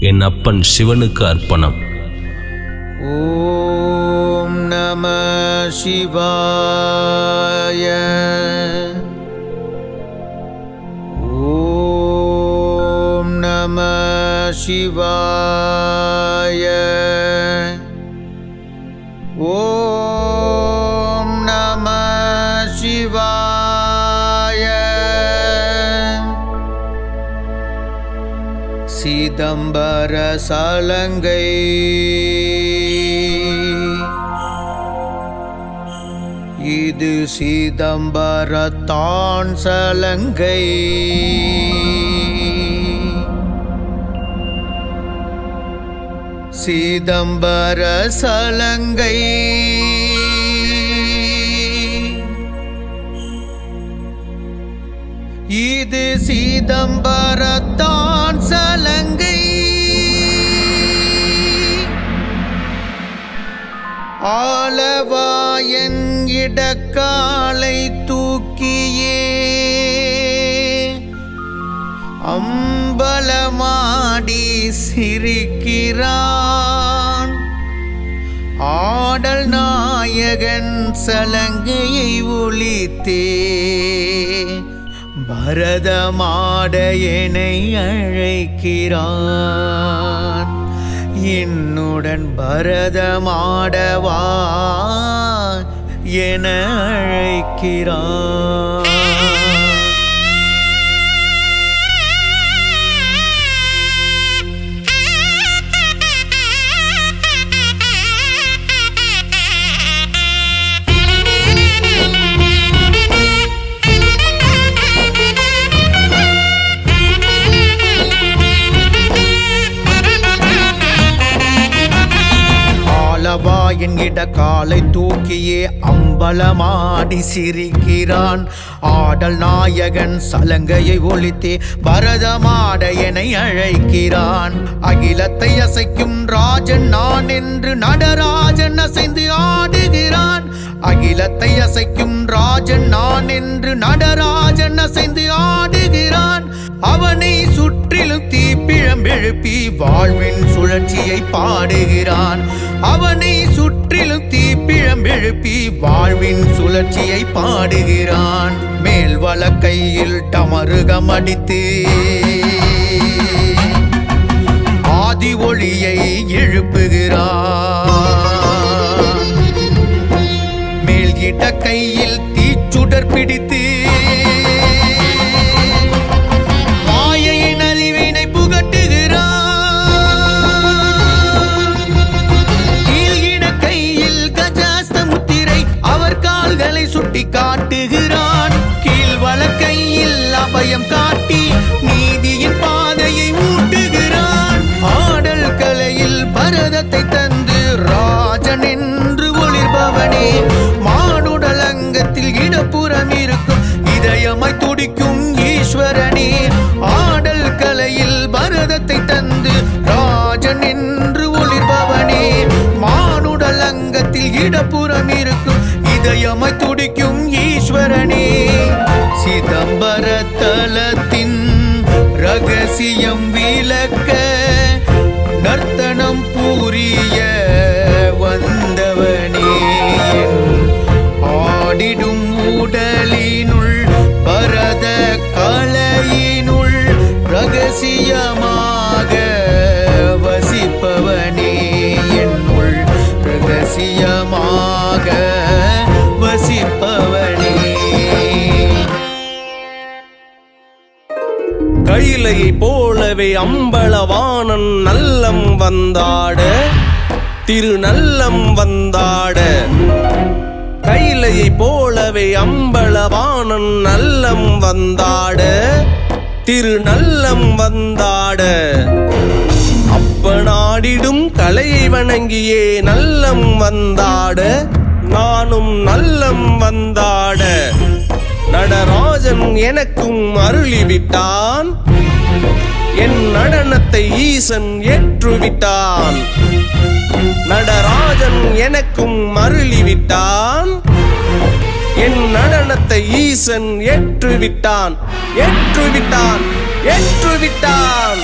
என் அப்பன் சிவனுக்கு அர்ப்பணம். ஓம் நம சிவாய. ஓம் நம சிவாய. ஓம் நம சிவாய. சிதம்பர சலங்கை இது சிதம்பரத்தான் சலங்கை. சிதம்பர சலங்கை இது சிதம்பரத்தான் சலங்கை. ஆலவாயன் இடக்காலை தூக்கியே அம்பலமாடி சிரிக்கிறான். ஆடல் நாயகன் சலங்கையை ஒலித்தே பரதமாட என்னை அழைக்கிறான். என்னுடன் பரதமாடவா என அழைக்கிறான். ஆலவாயன் இடக்காலை தூக்கியே அம்பலமாடி சிரிக்கிறான். ஆடல் நாயகன் சலங்கையை ஒலித்தே பரதமாட என்னை அழைக்கிறான். அகிலத்தை அசைக்கும் ராஜன் நான் என்று நடராஜன் அசைந்து ஆடுகிறான். அகிலத்தை அசைக்கும் ராஜன் நான் என்று நடராஜன் அசைந்து ஆடுகிறான். அவனை சுற்றிலும் தீப்பிழம்பெழுப்பி வாழ்வின் சுழற்சியை பாடுகிறான். அவனை சுற்றிலும் தீப்பிழம்பெழுப்பி வாழ்வின் சுழற்சியை பாடுகிறான். மேல் வலக்கையில் டமருகம் அடித்து ஆதி ஒளியை எழுப்புகிறான். மேல் இடக்கையில் தீச்சுடர் பிடித்து சுட்டி காட்டுகிறான். கீழ் வலக்கையில் அபயம் காட்டி நீதியின் பாதையை ஊட்டுகிறான். ஆடல் கலையில் பரதத்தை தந்து ராஜன் என்று ஒளிர்பவனே, மானுடல் அங்கத்தில் இடப்புறம் இருக்கும் இதயமாய் துடிக்கும் ஈஸ்வரனே. ஆடல் கலையில் பரதத்தை தந்து ராஜன் என்று ஒளிர்பவனே, மானுடல் அங்கத்தில் இடப்புறம் இருக்கும் இதயமாய் துடிக்கும் ஈஸ்வரனே. சிதம்பர தலத்தின் ரகசியம் விளக்க நர்த்தனம் புரிய வந்தவனே. ஆடிடும் உடலினுள் பரத கலையினுள் ரகசியமாக வசிப்பவனே. என்னுள் ரகசியமாக வசிப்பவனே. கைலையை போலவே அம்பலவாணன் நல்லம் வந்தாட திருநல்லம் வந்தாட. கைலையை போலவே அம்பலவாணன் நல்லம் வந்தாட திருநல்லம் வந்தாட. அப்பனாடிடும் கலையை வணங்கியே நல்லம் வந்தாட நானும் நல்லம் வந்தாட. நடராஜன் எனக்கும் அருளிவிட்டான். என் நடனத்தை ஈசன் ஏற்றுவிட்டான். நடராஜன் எனக்கும் அருளிவிட்டான். என் நடனத்தை ஈசன் ஏற்றுவிட்டான். ஏற்றுவிட்டான். ஏற்றுவிட்டான்.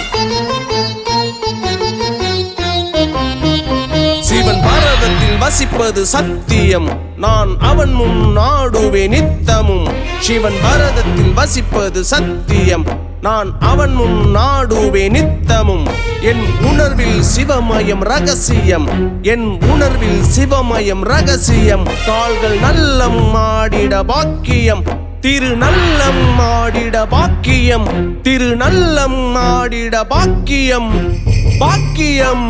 வசிப்பது சத்தியம், நான் அவன் முன் நாடுவே நித்தமும். சிவன் பரதத்தில் வசிப்பது சத்தியம், நான் அவன் முன் நாடுவே நித்தமும். என் உணர்வில் சிவமயம் ரகசியம், என் உணர்வில் சிவமயம் ரகசியம். கால்கள் நல்லம் ஆடிட பாக்கியம், திருநல்லம் ஆடிட பாக்கியம், திருநல்லம் ஆடிட பாக்கியம், பாக்கியம்.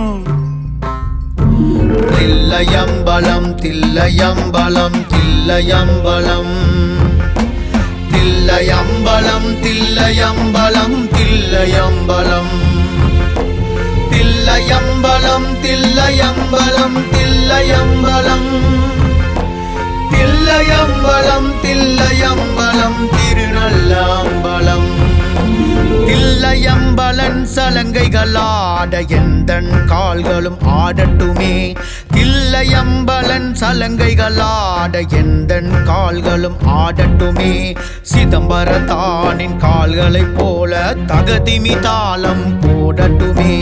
தில்லையம்பலம் தில்லையம்பலம் தில்லையம்பலம் தில்லையம்பலம் தில்லையம்பலம் தில்லையம்பலம் தில்லையம்பலம் தில்லையம்பலம் தில்லையம்பலம் தில்லையம்பலம் தில்லையம்பலம் திருநல்லாம்பலம். தில்லையம்பலன் சலங்கைகளாட எந்தன் கால்களும் ஆடட்டுமே. தில்லையம்பலன் சலங்கைகளாட எந்தன் கால்களும் ஆடட்டுமே. சிதம்பரத்தானின் கால்களைப் போல தகதிமி தாளம் போடட்டுமே.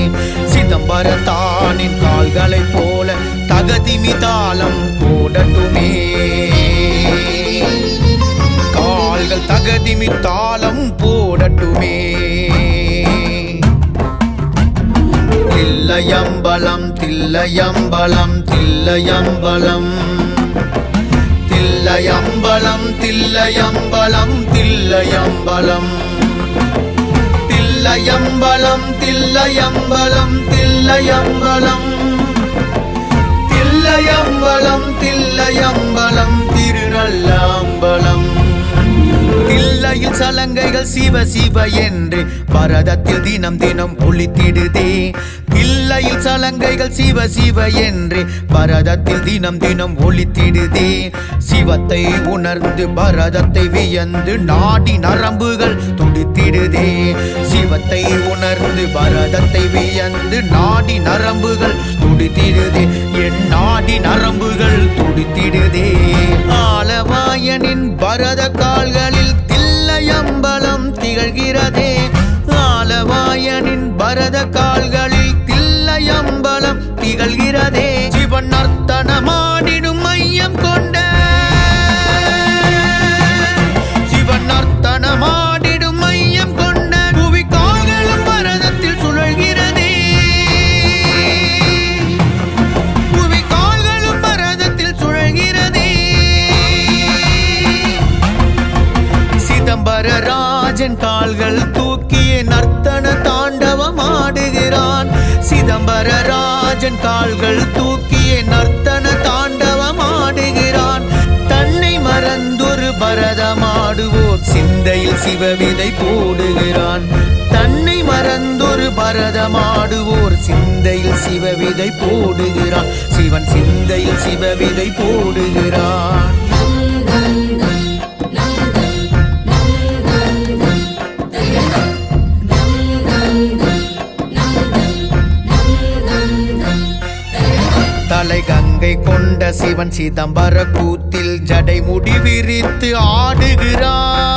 சிதம்பரத்தானின் கால்களைப் போல தகதிமி தாளம் போடட்டுமே. கால்கள் தகதிமி தாளம் போடட்டுமே. தில்லையம்பலம் தில்லையம்பலம் தில்லையம்பலம் தில்லையம்பலம் தில்லையம்பலம் தில்லையம்பலம் தில்லையம்பலம் தில்லையம்பலம் தில்லையம்பலம் தில்லையம்பலம் தில்லையம்பலம் திருநல்லாம்பலம். தில்லையில் சலங்கைகள் சிவ சிவ என்று பரதத்தில் தினம் தினம் ஒலித்திடுதே. தில்லையில் சலங்கைகள் சிவ சிவ என்று பரதத்தில் தினம் தினம் ஒலித்திடுதே. சிவத்தை உணர்ந்து பரதத்தை வியந்து நாடி நரம்புகள் துடித்திடுதே. சிவத்தை உணர்ந்து பரதத்தை வியந்து நாடி நரம்புகள் துடித்திடுதே. என் நாடி நரம்புகள் துடித்திடுதே. ஆலவாயனின் பரத கால்களில் தில்லையம்பலம் திகழ்கிறதே. ஆலவாயனின் பரத கால்களில் தில்லையம்பலம் திகழ்கிறதே. சிவன் நர்த்தனமாடிடும் மையம் கொண்ட சிவன் நர்த்தனமாடிடும் மையம் கொண்ட புவி கால்களும் பரதத்தில் சுழல்கிறதே. புவி கால்களும் பரதத்தில் சுழல்கிறதே. சிதம்பரராஜன் கால்கள் தூக்கிய நர்த்தன தாண்டவம் ஆடுகிறான். சிதம்பரராஜன் கால்கள் தூக்கிய நர்த்தன தாண்டவம் ஆடுகிறான். தன்னை மறந்தொரு பரதமாடுவோர் சிந்தையில் சிவவிதை போடுகிறான். தன்னை மறந்தொரு பரதமாடுவோர் சிந்தையில் சிவவிதை போடுகிறான். சிவன் சிந்தையில் சிவவிதை போடுகிறான். தலை கங்கை கொண்ட சிவன் சிதம்பர கூத்தில் ஜடை முடி விரித்து ஆடுகிறான்.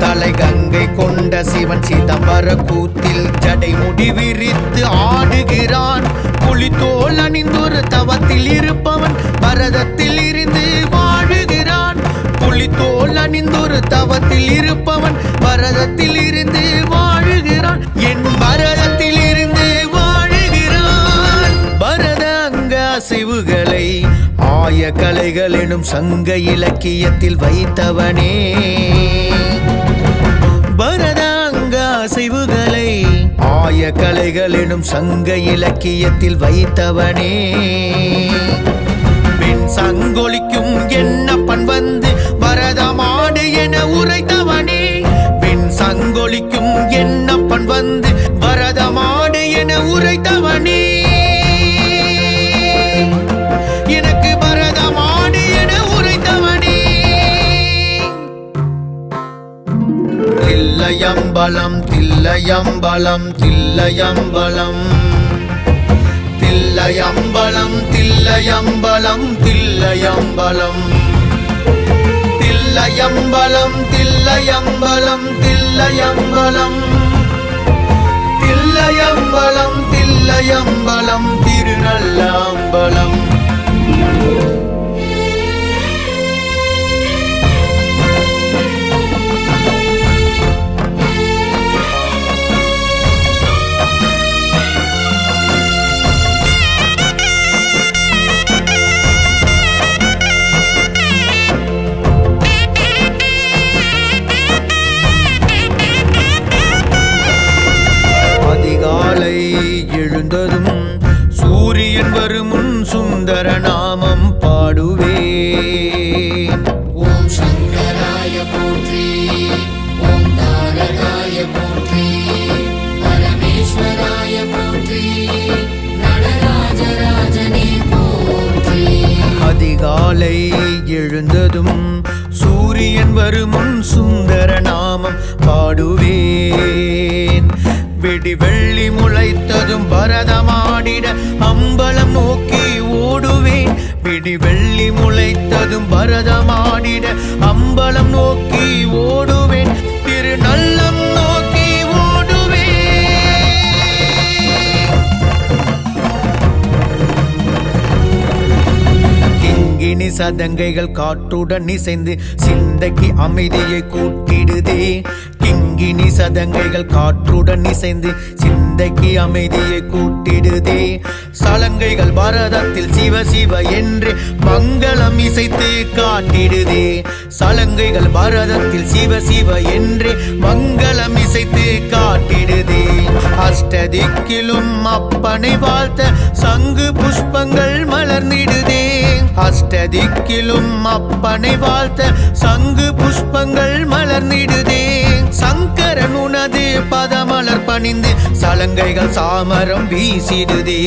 தலை கங்கை கொண்ட சிவன் சிதம்பர கூத்தில் ஜடை முடி விரித்து ஆடுகிறான். புலித்தோல் அணிந்தொரு தவத்தில் இருப்பவன் பரதத்தில் இருந்து வாழுகிறான். புலித்தோல் அணிந்தொரு தவத்தில் இருப்பவன் பரதத்தில் இருந்து வாழுகிறான். என் பரதத்தில் இருந்து வாழுகிறான். பரத அங்க அசைவுகளை ஆய கலைகள் எனும் சங்க இலக்கியத்தில் வைத்தவனே. பரதாங்க அசைவுகளை ஆய கலைகள் எனும் சங்க இலக்கியத்தில் வைத்தவனே. பெண் சங்கொலிக்கும் என்னப்பன் வந்து பரதமாடு என உரைத்தவனே. பெண் சங்கொலிக்கும் என்னப்பன் வந்து பரதமாடு என உரைத்தவனே. எனக்கு பரதமாடு என உரைத்தவனே. தில்லையம்பலம் தில்லையம்பலம் தில்லையம்பலம் தில்லையம்பலம் தில்லையம்பலம் தில்லையம்பலம் தில்லையம்பலம் தில்லையம்பலம் தில்லையம்பலம் தில்லையம்பலம் தில்லையம்பலம் திருநல்லம்பலம். அதிகாலை எழுந்ததும் சூரியன் வருமுன் சுந்தர நாமம் பாடுவேன். ஓம் சங்கராய போற்றி, ஓம் தாரகாய போற்றி, பரமேஸ்வராய போற்றி, நடராஜராஜனே போற்றி. அதிகாலை எழுந்ததும் சூரியன் வருமுன் சுந்தர நாமம் பாடுவேன். வெடி வெள்ளி முளைத்ததும் பரதமாடிட அம்பலம் நோக்கி ஓடுவேன். வெடி வெள்ளி முளைத்ததும் பரதமாடிட அம்பலம் நோக்கி ஓடுவேன். திருநல்லம் நோக்கி ஓடுவேன். கிங்கினி சதங்கைகள் காற்றுடன் இசைந்து சிந்தைக்கு அமைதியை கூட்டிடுதே. கிங்கினி சதங்கைகள் காற்றுடன் இசைந்து சிந்தைக்கு அமைதியை கூட்டிடுதே. சலங்கைகள் பரதத்தில் சிவ சிவ என்று மங்களம் இசைத்து காட்டிடுதே. சலங்கைகள் பரதத்தில் சிவ சிவ என்று மங்களம் இசைத்து காட்டிடுதே. அஷ்டதிக்கிலும் அப்பனை வாழ்த்த சங்கு புஷ்பங்கள் மலர்ந்திடுதே. அஷ்டதிக்கிலும் அப்பனை வாழ்த்த சங்கு புஷ்பங்கள் மலர்ந்திடுதே. சங்கரன் உனது பதமலர் பணிந்து சலங்கைகள் சாமரம் வீசிடுதே.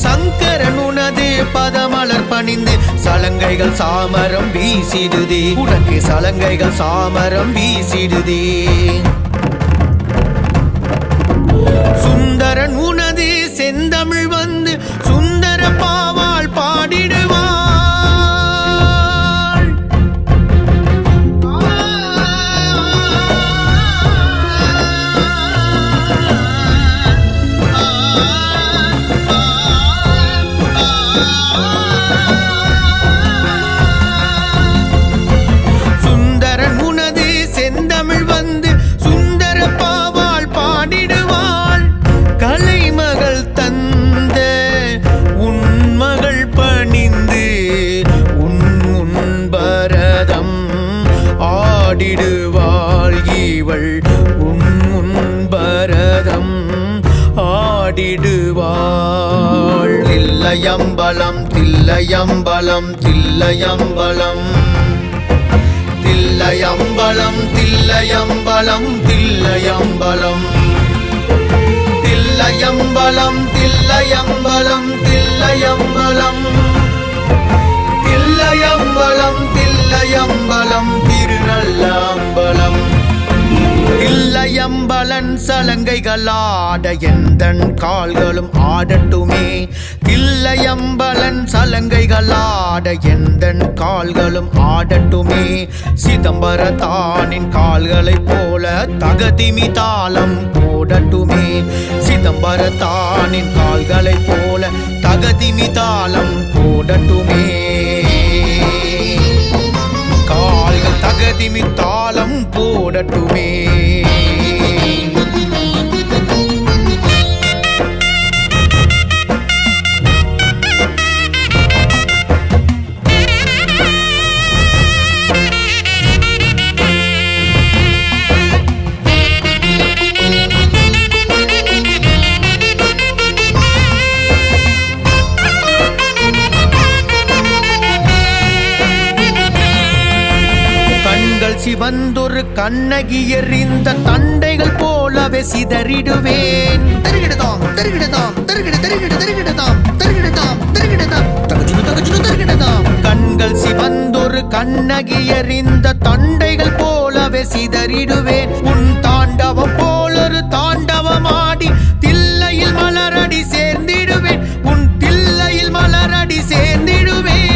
சங்கரன் உனது பதமலர் பணிந்து சலங்கைகள் சாமரம் வீசிடுதே. உனக்கு சலங்கைகள் சாமரம் வீசிடுதே. சுந்தரன் உனது செந்தமிழ் வந்து சுந்தர பாவால் பாடிடுவாள். சுந்தரன் உனது செந்தமிழ் வந்து சுந்தர பாவால் பாடிடுவாள். கலைமகள் தந்த உன்மகள் பணிந்து உன்பரதம் ஆடிடுவாள். இவள் உன்பரதம் ஆடிடுவாள். தில்லையம்பலம் தில்லையம்பலம் தில்லையம்பலம் தில்லையம்பலம் தில்லையம்பலம் தில்லையம்பலம் தில்லையம்பலம் தில்லையம்பலம் தில்லையம்பலம் தில்லையம்பலம் தில்லையம்பலம் திருநல்லம்பலம். தில்லையம்பலன் சலங்கைகளாட எந்தன் கால்களும் ஆடட்டுமே. தில்லையம்பலன் சலங்கைகளாட எந்தன் கால்களும் ஆடட்டுமே. சிதம்பரத்தானின் கால்களைப் போல தகதிமி தாளம் போடட்டுமே. சிதம்பரத்தானின் கால்களைப் போல தகதிமி தாளம் போடட்டுமே. கால்கள் தகதிமி தாளம் போடட்டுமே. சிவந்தொரு கண்ணகி எறிந்த தண்டைகள் போலவே சிதறிடுவேன். தருகிடதாம் தருகிடதாம் தருகிட தருகிட தருகிடதாம் தருகிடதாம் தருகிடதாம் தகஜுனு தகஜுனு தருகிடதாம். கண்கள் சிவந்தொரு கண்ணகி எறிந்த தண்டைகள் போலவே சிதறிடுவேன். உன் தாண்டவம் போலொரு தாண்டவமாடி தில்லையில் மலரடி சேர்ந்திடுவேன். உன் தில்லையில் மலரடி சேர்ந்திடுவேன்.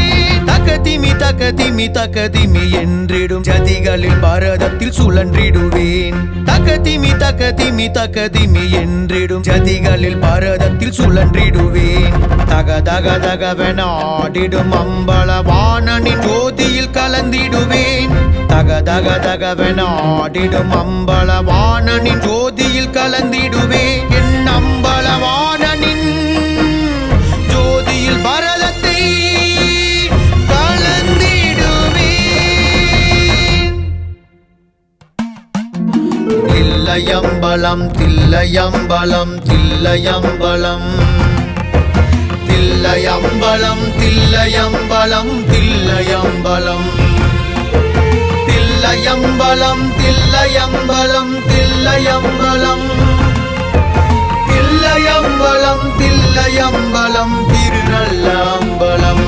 தகதிமி தகதிமி தகதிமி என்றிடும் ஜதிகளில் பாரதத்தில் சுழன்றிடுவேன். தகதிமி தகதிமி தகதிமி என்றிடும் ஜதிகளில் பாரதத்தில் சுழன்றிடுவேன். தக தக தகவென ஆடிடும் அம்பல வாணனின் ஜோதியில் கலந்திடுவேன். தக தக தகவென ஆடிடும் அம்பல வாணனின் ஜோதியில் கலந்திடுவேன். என் அம்பல வாணனின் ஜோதியில் பாரதத்தை கலந்திடுவேன். தில்லையம்பலம் தில்லையம்பலம் தில்லையம்பலம் தில்லையம்பலம் தில்லையம்பலம் தில்லையம்பலம் தில்லையம்பலம் தில்லையம்பலம் தில்லையம்பலம் தில்லையம்பலம் தில்லையம்பலம் திருநல்ல அம்பலம்.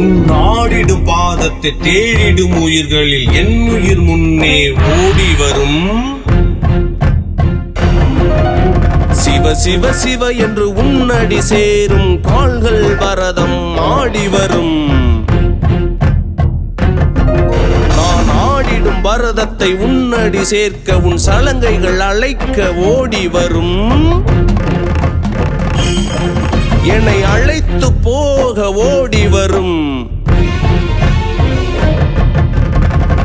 உன்னாடிடும் பாதத்தை தேடிடும் உயிர்களில் என் உயிர் முன்னே ஓடி வரும். சிவ சிவ சிவ என்று உன்னடி சேரும் கால்கள் பரதம் ஆடி வரும். நான் ஆடிடும் பரதத்தை உன்னடி சேர்க்க உன் சலங்கைகள் அழைக்க ஓடி வரும். என்னை அழைத்து போக ஓடி வரும்.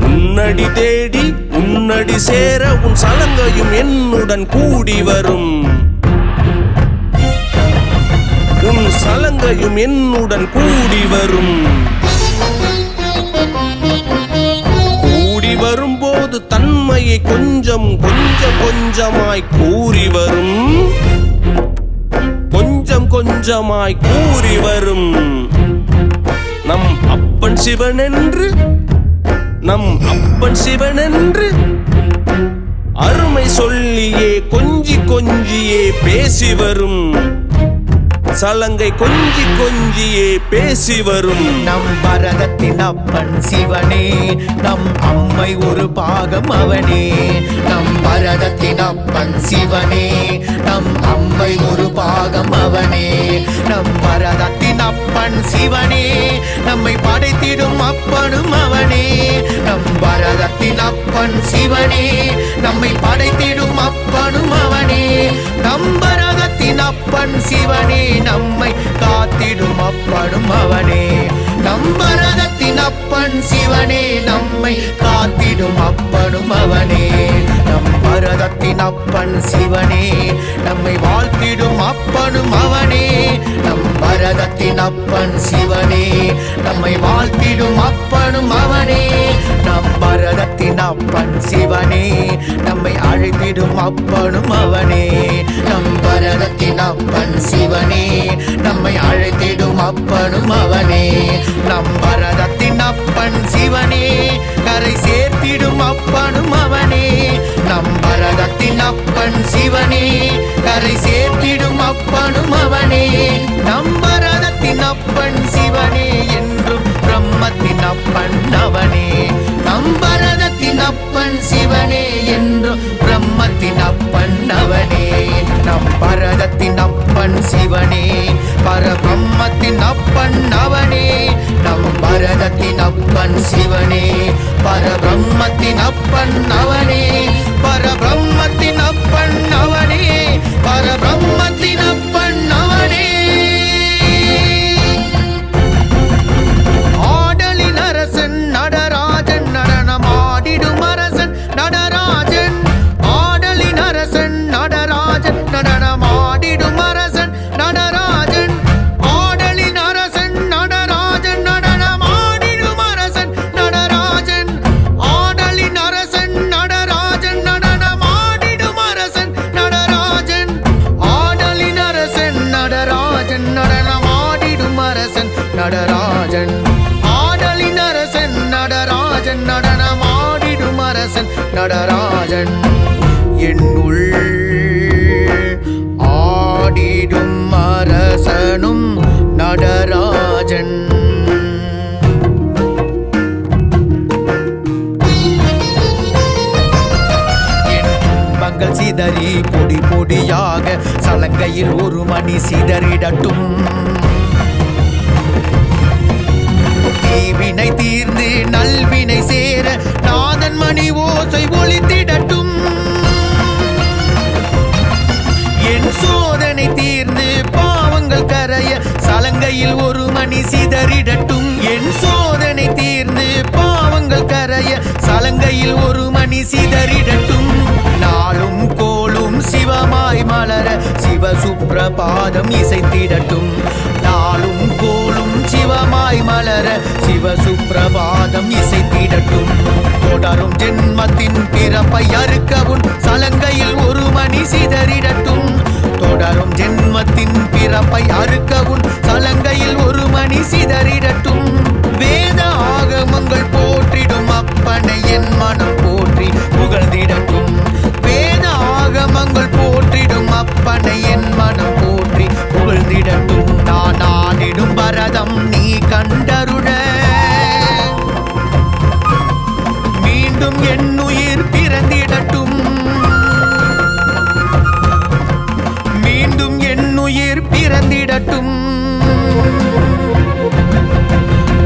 உன்னடி தேடி உன்னடி சேர உன் சலங்கையும் என்னுடன் கூடி வரும். உன் சலங்கையும் என்னுடன் கூடி வரும். கூடி வரும்போது தன்மையை கொஞ்சம் கொஞ்சம் கொஞ்சமாய் கூறி வரும். கொஞ்சம் கொஞ்சமாய் கூறி வரும். நம் அப்பன் சிவனென்று நம் அப்பன் சிவனென்று அருமை சொல்லியே கொஞ்சி கொஞ்சியே பேசி வரும். சலங்கை கொஞ்சி கொஞ்சியே பேசி வரும். நம் பரதத்தின் அப்பன் சிவனே, நம் அம்மை ஒரு பாகம் அவனே. நம் பரதத்தின் அப்பன் சிவனே, நம் அம்மை ஒரு பாகம் அவனே. நம் பரதத்தின் அப்பன் சிவனே, நம்மை படைத்திடும் அப்பனும் அவனே. நம் பரதத்தின் அப்பன் சிவனே, நம்மை படைத்திடும் அப்பனும் அவனே. நம் பரதத்தின் அப்பன் சிவனே, நம்மை காத்திடும் அப்பனும் அவனே. நம் பரதத்தின் அப்பன் சிவனே, நம்மை காத்திடும் அப்பனும் அவனே. நம் பரதத்தின் அப்பன் சிவனே, நம்மை வாழ்த்திடும் அப்பனும் அவனே. நம் பரதத்தின் அப்பன் சிவனே, நம்மை வாழ்த்திடும் அப்பனும் அவனே. நம் பரதத்தின் அப்பன் சிவனே, நம்மை அழைத்திடும் அப்பனும் அவனே. நம் பரதத்தின் அப்பன் சிவனே, நம்மை அழைத்திடும் அப்பனும் அவனே. நம் பரதத்தின் அப்பன் சிவனே, கரை சேர்த்திடும் அப்பனும் அவனே. நம் பரதத்தின் அப்பன் சிவனே, கரை சேர்த்திடும் அப்பனும் அவனே. நம் பரதத்தின் அப்பன் சிவனே, என்றும் பிரம்மத்தின் அப்பன் அவனே. நம் பரதத்தின் அப்பன் சிவனே, என்றும் பிரம்மத்தின் அப்பன் அவனே. நம் பரதத்தின் அப்பன் சிவனே, பரபிரம்மத்தின் அப்பன் அவனே. நம் பரதத்தின் அப்பன் சிவனே, பரபிரம்மத்தின் அப்பன் அவனே. பரபிரம்மத்தின் அப்பன் அவனே, பரபிரம்மத்தின் அப்பன் அவனே. ஆடலின் அரசன் நடராஜன், நடனமாடிடும் அரசன் நடராஜன். ஆடலின் அரசன் நடராஜன், நடனமாடிடும் அரசன் நடராஜன். ஆடலின் அரசன் நடராஜன், நடனமாடிடும் அரசன் நடராஜன். ஆடலின் அரசன் நடராஜன், நடனமாடிடும் அரசன் நடராஜன். ஆடலின் அரசன் நடராஜன், நடனமாடிடும் அரசன் நடராஜன். ஆடலின் அரசன் நடராஜன், நடனமாடிடும் அரசன் நடராஜன். என்னுள் ஆடிடும் அரசனும் நடராஜன். என் துன்பங்கள் சிதறி பொடி பொடியாக சலங்கையில் ஒரு மணி சிதறிடட்டும். தீவினை தீர்ந்து நல்வினை சேர நாதன் மணி ஓசை ஒலித்திடட்டும். என் சோதனை தீர்ந்து பாவங்கள் கரைய சலங்கையில் ஒரு மணி சிதறிடட்டும். என் சோதனை தீர்ந்து பாவங்கள் கரைய சலங்கையில் ஒரு மணி சிதறிடட்டும். நாளும் கோளும் சிவமாய் மலர சிவ சுப்ரபாதம் இசைத்திடட்டும். நாளும் கோளும் சிவமாய் மலர சிவ சுப்ரபாதம் இசைத்திடட்டும். தொடரும் ஜென்மத்தின் பிறப்பை அறுக்கவும் சலங்கையில் ஒரு மணி சிதறிடட்டும். தொடரும் ஜென்மத்தின் பிறப்பை அறுக்கவும் சலங்கையில் ஒரு மணி சிதறிடட்டும். வேத ஆகமங்கள் போற்றிடும் அப்பனை என் மனம் போற்றி புகழ்ந்திடட்டும். வேத ஆகமங்கள் போற்றிடும் அப்பனை என் மனம் போற்றி புகழ்ந்திடட்டும். நான் ஆடிடும் பரதம் நீ கண்டருட மீண்டும் என் உயிர் பிறந்திடட்டும். மீண்டும் என் உயிர் பிறந்திடட்டும்.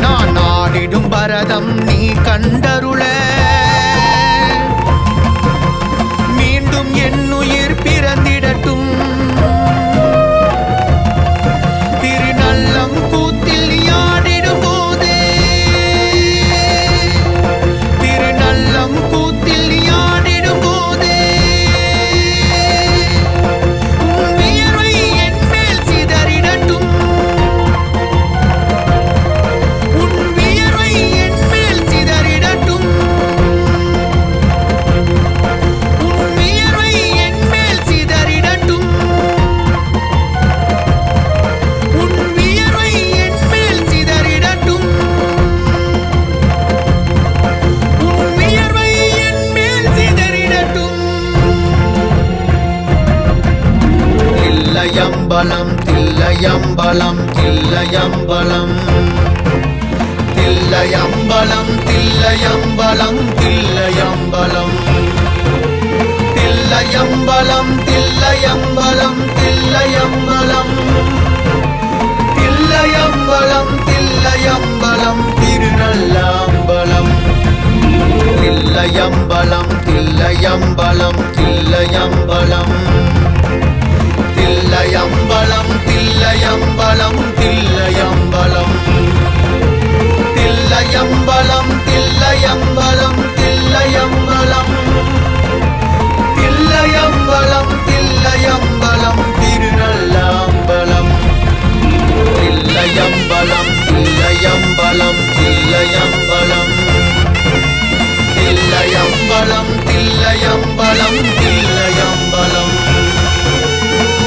நான் ஆடிடும் பரதம் நீ கண்டருள மீண்டும் என் உயிர் பிறந்திடட்டும். திருநல்லம் கூத்தில் நீ ஆடிடும் போதே திருநல்லம் கூத்தில் நீ ஆடிடும் போதே உன் வியர்வை என் மேல் சிதறிடட்டும். உன் வியர்வை என் மேல் சிதறிடட்டும். உன் வியர்வை என் மேல் சிதறிடட்டும். உன் வியர்வை என் மேல் சிதறிடட்டும். உன் வியர்வை என் மேல் சிதறிடட்டும். தில்லையம்பலம் தில்லையம்பலம் தில்லையம்பலம் தில்லையம்பலம் தில்லையம்பலம் தில்லையம்பலம் தில்லையம்பலம் தில்லையம்பலம் தில்லையம்பலம் தில்லையம்பலம் தில்லையம்பலம் திருநல்லாம்பலம் தில்லையம்பலம் தில்லையம்பலம் தில்லையம்பலம் தில்லையம்பலம் தில்லையம்பலம் தில்லையம்பலம் தில்லையம்பலம் தில்லையம்பலம் தில்லையம்பலம் தில்லையம்பலம் தில்லையம்பலம் திருநல்லாம்பலம் தில்லையம்பலம் தில்லையம்பலம் தில்லையம்பலம் தில்லையம்பலம் தில்லையம்பலம் தில்லையம்பலம்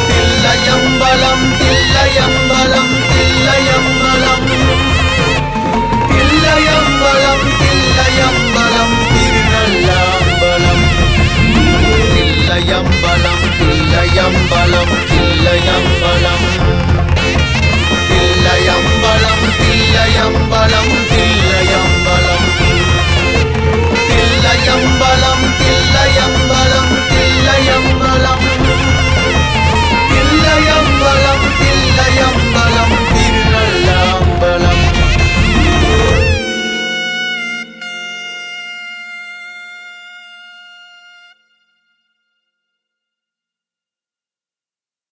தில்லையம்பலம் தில்லையம்பலம் தில்லையம்பலம் தில்லையம்பலம் தில்லையம்பலம் திருநல்லாம்பலம் தில்லையம்பலம் தில்லையம்பலம் தில்லையம்பலம் தில்லையம்பலம் தில்லையம்பலம் தில்லையம்பலம் தில்லையம்பலம்